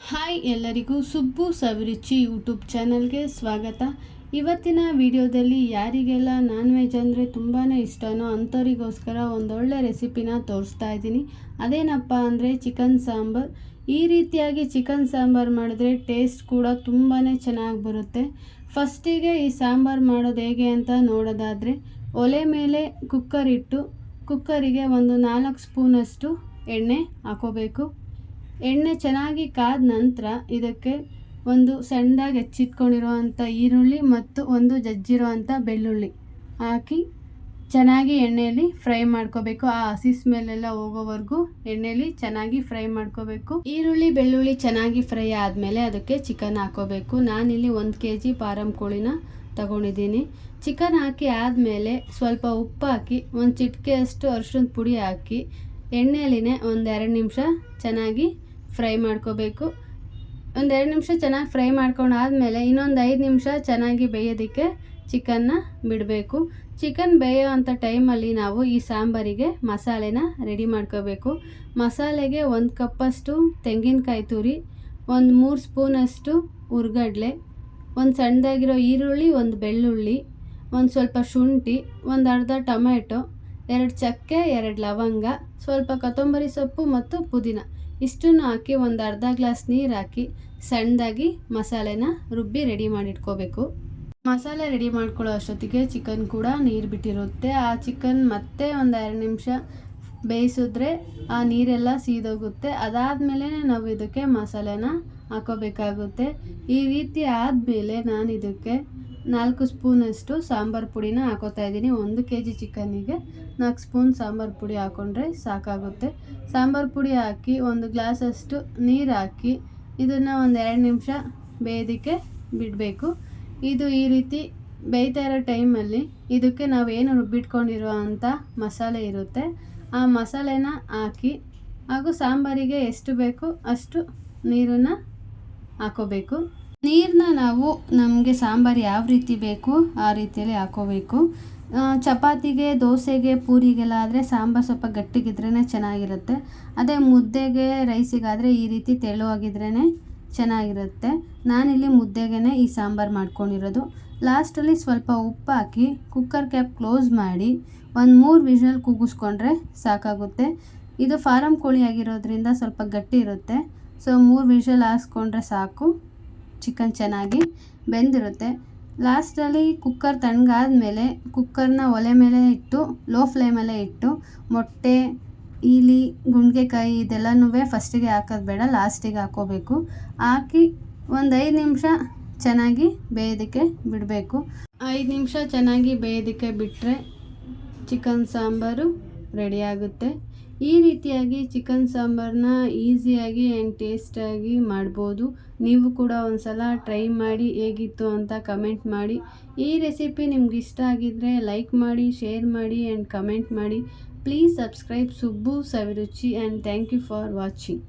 Hi ಎಲ್ಲರಿಗೂ ಸುಬ್ಬು ಸವಿರುಚಿ YouTube ಚಾನಲ್ಗೆ ಸ್ವಾಗತ. ಇವತ್ತಿನ ವಿಡಿಯೋದಲ್ಲಿ ಯಾರಿಗೆಲ್ಲ ನಾನ್ ವೆಜ್ ಅಂದರೆ ತುಂಬಾ ಇಷ್ಟನೋ ಅಂಥವರಿಗೋಸ್ಕರ ಒಂದೊಳ್ಳೆ ರೆಸಿಪಿನ ತೋರಿಸ್ತಾ ಇದ್ದೀನಿ. ಅದೇನಪ್ಪ ಅಂದರೆ ಚಿಕನ್ ಸಾಂಬಾರ್. ಈ ರೀತಿಯಾಗಿ ಚಿಕನ್ ಸಾಂಬಾರು ಮಾಡಿದ್ರೆ ಟೇಸ್ಟ್ ಕೂಡ ತುಂಬಾ ಚೆನ್ನಾಗಿ ಬರುತ್ತೆ. ಫಸ್ಟಿಗೆ ಈ ಸಾಂಬಾರು ಮಾಡೋದು ಹೇಗೆ ಅಂತ ನೋಡೋದಾದರೆ, ಒಲೆ ಮೇಲೆ ಕುಕ್ಕರ್ ಇಟ್ಟು ಕುಕ್ಕರಿಗೆ ಒಂದು 4 ಸ್ಪೂನಷ್ಟು ಎಣ್ಣೆ ಹಾಕೋಬೇಕು. ಎಣ್ಣೆ ಚೆನ್ನಾಗಿ ಕಾದ ನಂತರ ಇದಕ್ಕೆ ಒಂದು ಸಣ್ಣದಾಗಿ ಹೆಚ್ಚಿಟ್ಕೊಂಡಿರುವಂಥ ಈರುಳ್ಳಿ ಮತ್ತು ಒಂದು ಜಜ್ಜಿರೋ ಅಂಥ ಬೆಳ್ಳುಳ್ಳಿ ಹಾಕಿ ಚೆನ್ನಾಗಿ ಎಣ್ಣೆಯಲ್ಲಿ ಫ್ರೈ ಮಾಡ್ಕೋಬೇಕು. ಆ ಹಸಿ ಸ್ಮೆಲ್ಲೆಲ್ಲ ಹೋಗೋವರೆಗೂ ಎಣ್ಣೆಯಲ್ಲಿ ಚೆನ್ನಾಗಿ ಫ್ರೈ ಮಾಡ್ಕೋಬೇಕು. ಈರುಳ್ಳಿ ಬೆಳ್ಳುಳ್ಳಿ ಚೆನ್ನಾಗಿ ಫ್ರೈ ಆದಮೇಲೆ ಅದಕ್ಕೆ ಚಿಕನ್ ಹಾಕೋಬೇಕು. ನಾನಿಲ್ಲಿ 1 kg ಫಾರಂ ಕೋಳಿನ ತಗೊಂಡಿದ್ದೀನಿ. ಚಿಕನ್ ಹಾಕಿ ಆದಮೇಲೆ ಸ್ವಲ್ಪ ಉಪ್ಪು ಹಾಕಿ ಒಂದು ಚಿಟಿಕೆಯಷ್ಟು ಅರಿಶಿಣದ ಪುಡಿ ಹಾಕಿ ಎಣ್ಣೆಯಲ್ಲಿನೇ ಒಂದು 2 ನಿಮಿಷ ಚೆನ್ನಾಗಿ ಫ್ರೈ ಮಾಡ್ಕೋಬೇಕು. ಒಂದು 2 ನಿಮಿಷ ಚೆನ್ನಾಗಿ ಫ್ರೈ ಮಾಡ್ಕೊಂಡು ಆದಮೇಲೆ ಇನ್ನೊಂದು 5 ನಿಮಿಷ ಚೆನ್ನಾಗಿ ಬೇಯೋದಕ್ಕೆ ಚಿಕನ್ನ ಬಿಡಬೇಕು. ಚಿಕನ್ ಬೇಯೋ ಅಂಥ ಟೈಮಲ್ಲಿ ನಾವು ಈ ಸಾಂಬಾರಿಗೆ ಮಸಾಲೆನ ರೆಡಿ ಮಾಡ್ಕೋಬೇಕು. ಮಸಾಲೆಗೆ 1 ಕಪ್ಪಷ್ಟು ತೆಂಗಿನಕಾಯಿ ತುರಿ, ಒಂದು 3 ಸ್ಪೂನಷ್ಟು ಹುರ್ಗಡ್ಲೆ, ಒಂದು ಸಣ್ಣದಾಗಿರೋ ಈರುಳ್ಳಿ, ಒಂದು ಬೆಳ್ಳುಳ್ಳಿ, ಒಂದು ಸ್ವಲ್ಪ ಶುಂಠಿ, ಒಂದು ಅರ್ಧ ಟೊಮೆಟೊ, 2 ಚಕ್ಕೆ, 2 ಲವಂಗ, ಸ್ವಲ್ಪ ಕೊತ್ತಂಬರಿ ಸೊಪ್ಪು ಮತ್ತು ಪುದೀನ ಇಷ್ಟನ್ನು ಹಾಕಿ ಒಂದು ಅರ್ಧ ಗ್ಲಾಸ್ ನೀರು ಹಾಕಿ ಸಣ್ಣದಾಗಿ ಮಸಾಲೆನ ರುಬ್ಬಿ ರೆಡಿ ಮಾಡಿಟ್ಕೋಬೇಕು. ಮಸಾಲೆ ರೆಡಿ ಮಾಡ್ಕೊಳ್ಳೋ ಅಷ್ಟೊತ್ತಿಗೆ ಚಿಕನ್ ಕೂಡ ನೀರು ಬಿಟ್ಟಿರುತ್ತೆ. ಆ ಚಿಕನ್ ಮತ್ತೆ ಒಂದು 2 ನಿಮಿಷ ಬೇಯಿಸಿದ್ರೆ ಆ ನೀರೆಲ್ಲ ಸೀದೋಗುತ್ತೆ. ಅದಾದಮೇಲೆ ನಾವು ಇದಕ್ಕೆ ಮಸಾಲೆನ ಹಾಕೋಬೇಕಾಗುತ್ತೆ. ಈ ರೀತಿ ಆದಮೇಲೆ ನಾನು ಇದಕ್ಕೆ 4 ಸ್ಪೂನಷ್ಟು ಸಾಂಬಾರು ಪುಡಿನ ಹಾಕೋತಾ ಇದ್ದೀನಿ. 1 kg ಚಿಕನ್ನಿಗೆ 4 ಸ್ಪೂನ್ ಸಾಂಬಾರು ಪುಡಿ ಹಾಕ್ಕೊಂಡ್ರೆ ಸಾಕಾಗುತ್ತೆ. ಸಾಂಬಾರು ಪುಡಿ ಹಾಕಿ 1 ಗ್ಲಾಸಷ್ಟು ನೀರು ಹಾಕಿ ಇದನ್ನು ಒಂದು 2 ನಿಮಿಷ ಬೇಯೋದಕ್ಕೆ ಬಿಡಬೇಕು. ಇದು ಈ ರೀತಿ ಬೇಯ್ತಾ ಇರೋ ಟೈಮಲ್ಲಿ ಇದಕ್ಕೆ ನಾವೇನು ರುಬ್ಬಿಟ್ಕೊಂಡಿರೋ ಅಂಥ ಮಸಾಲೆ ಇರುತ್ತೆ ಆ ಮಸಾಲೆನ ಹಾಕಿ ಹಾಗೂ ಸಾಂಬಾರಿಗೆ ಎಷ್ಟು ಬೇಕೋ ಅಷ್ಟು ನೀರನ್ನು ಹಾಕೋಬೇಕು. ನೀರನ್ನ ನಾವು ನಮಗೆ ಸಾಂಬಾರು ಯಾವ ರೀತಿ ಬೇಕು ಆ ರೀತಿಯಲ್ಲಿ ಹಾಕೋಬೇಕು. ಚಪಾತಿಗೆ, ದೋಸೆಗೆ, ಪೂರಿಗೆಲ್ಲ ಆದರೆ ಸಾಂಬಾರು ಸ್ವಲ್ಪ ಗಟ್ಟಿಗಿದ್ರೇ ಚೆನ್ನಾಗಿರುತ್ತೆ. ಅದೇ ಮುದ್ದೆಗೆ, ರೈಸಿಗಾದರೆ ಈ ರೀತಿ ತೆಳುವಾಗಿದ್ರೇ ಚೆನ್ನಾಗಿರುತ್ತೆ. ನಾನಿಲ್ಲಿ ಮುದ್ದೆಗೆ ಈ ಸಾಂಬಾರು ಮಾಡ್ಕೊಂಡಿರೋದು. ಲಾಸ್ಟಲ್ಲಿ ಸ್ವಲ್ಪ ಉಪ್ಪು ಹಾಕಿ ಕುಕ್ಕರ್ ಕ್ಯಾಪ್ ಕ್ಲೋಸ್ ಮಾಡಿ ಒಂದು 3 ವಿಷಲ್ ಕೂಗಿಸ್ಕೊಂಡ್ರೆ ಸಾಕಾಗುತ್ತೆ. ಇದು ಫಾರಂ ಕೋಳಿ ಆಗಿರೋದ್ರಿಂದ ಸ್ವಲ್ಪ ಗಟ್ಟಿ ಇರುತ್ತೆ. ಸೊ 3 ವಿಷಲ್ ಹಾಕ್ಸ್ಕೊಂಡ್ರೆ ಸಾಕು. ಚಿಕನ್ ಚೆನ್ನಾಗಿ ಬೆಂದಿರುತ್ತೆ. ಲಾಸ್ಟಲ್ಲಿ ಕುಕ್ಕರ್ ತಣ್ಣಗಾದ್ಮೇಲೆ ಕುಕ್ಕರ್ನ ಒಲೆ ಮೇಲೆ ಇಟ್ಟು ಲೋ ಫ್ಲೇಮಲ್ಲೇ ಇಟ್ಟು ಮೊಟ್ಟೆ, ಈಲಿ, ಗುಂಡ್ಗೆಕಾಯಿ ಇದೆಲ್ಲನೂ ಫಸ್ಟಿಗೆ ಹಾಕೋದು ಬೇಡ, ಲಾಸ್ಟಿಗೆ ಹಾಕೋಬೇಕು. ಹಾಕಿ ಒಂದು 5 ನಿಮಿಷ ಚೆನ್ನಾಗಿ ಬೇಯೋದಕ್ಕೆ ಬಿಡಬೇಕು. 5 ನಿಮಿಷ ಚೆನ್ನಾಗಿ ಬೇಯೋದಕ್ಕೆ ಬಿಟ್ಟರೆ ಚಿಕನ್ ಸಾಂಬಾರು ರೆಡಿಯಾಗುತ್ತೆ. ಈ ರೀತಿಯಾಗಿ ಚಿಕನ್ ಸಾಂಬಾರನ್ನ ಈಸಿಯಾಗಿ ಆ್ಯಂಡ್ ಟೇಸ್ಟಾಗಿ ಮಾಡ್ಬೋದು. ನೀವು ಕೂಡ ಒಂದು ಸಲ ಟ್ರೈ ಮಾಡಿ ಹೇಗಿತ್ತು ಅಂತ ಕಮೆಂಟ್ ಮಾಡಿ. ಈ ರೆಸಿಪಿ ನಿಮ್ಗೆ ಇಷ್ಟ ಆಗಿದ್ದರೆ ಲೈಕ್ ಮಾಡಿ, ಶೇರ್ ಮಾಡಿ ಆ್ಯಂಡ್ ಕಮೆಂಟ್ ಮಾಡಿ. Please subscribe Subbu Saviruchi and thank you for watching.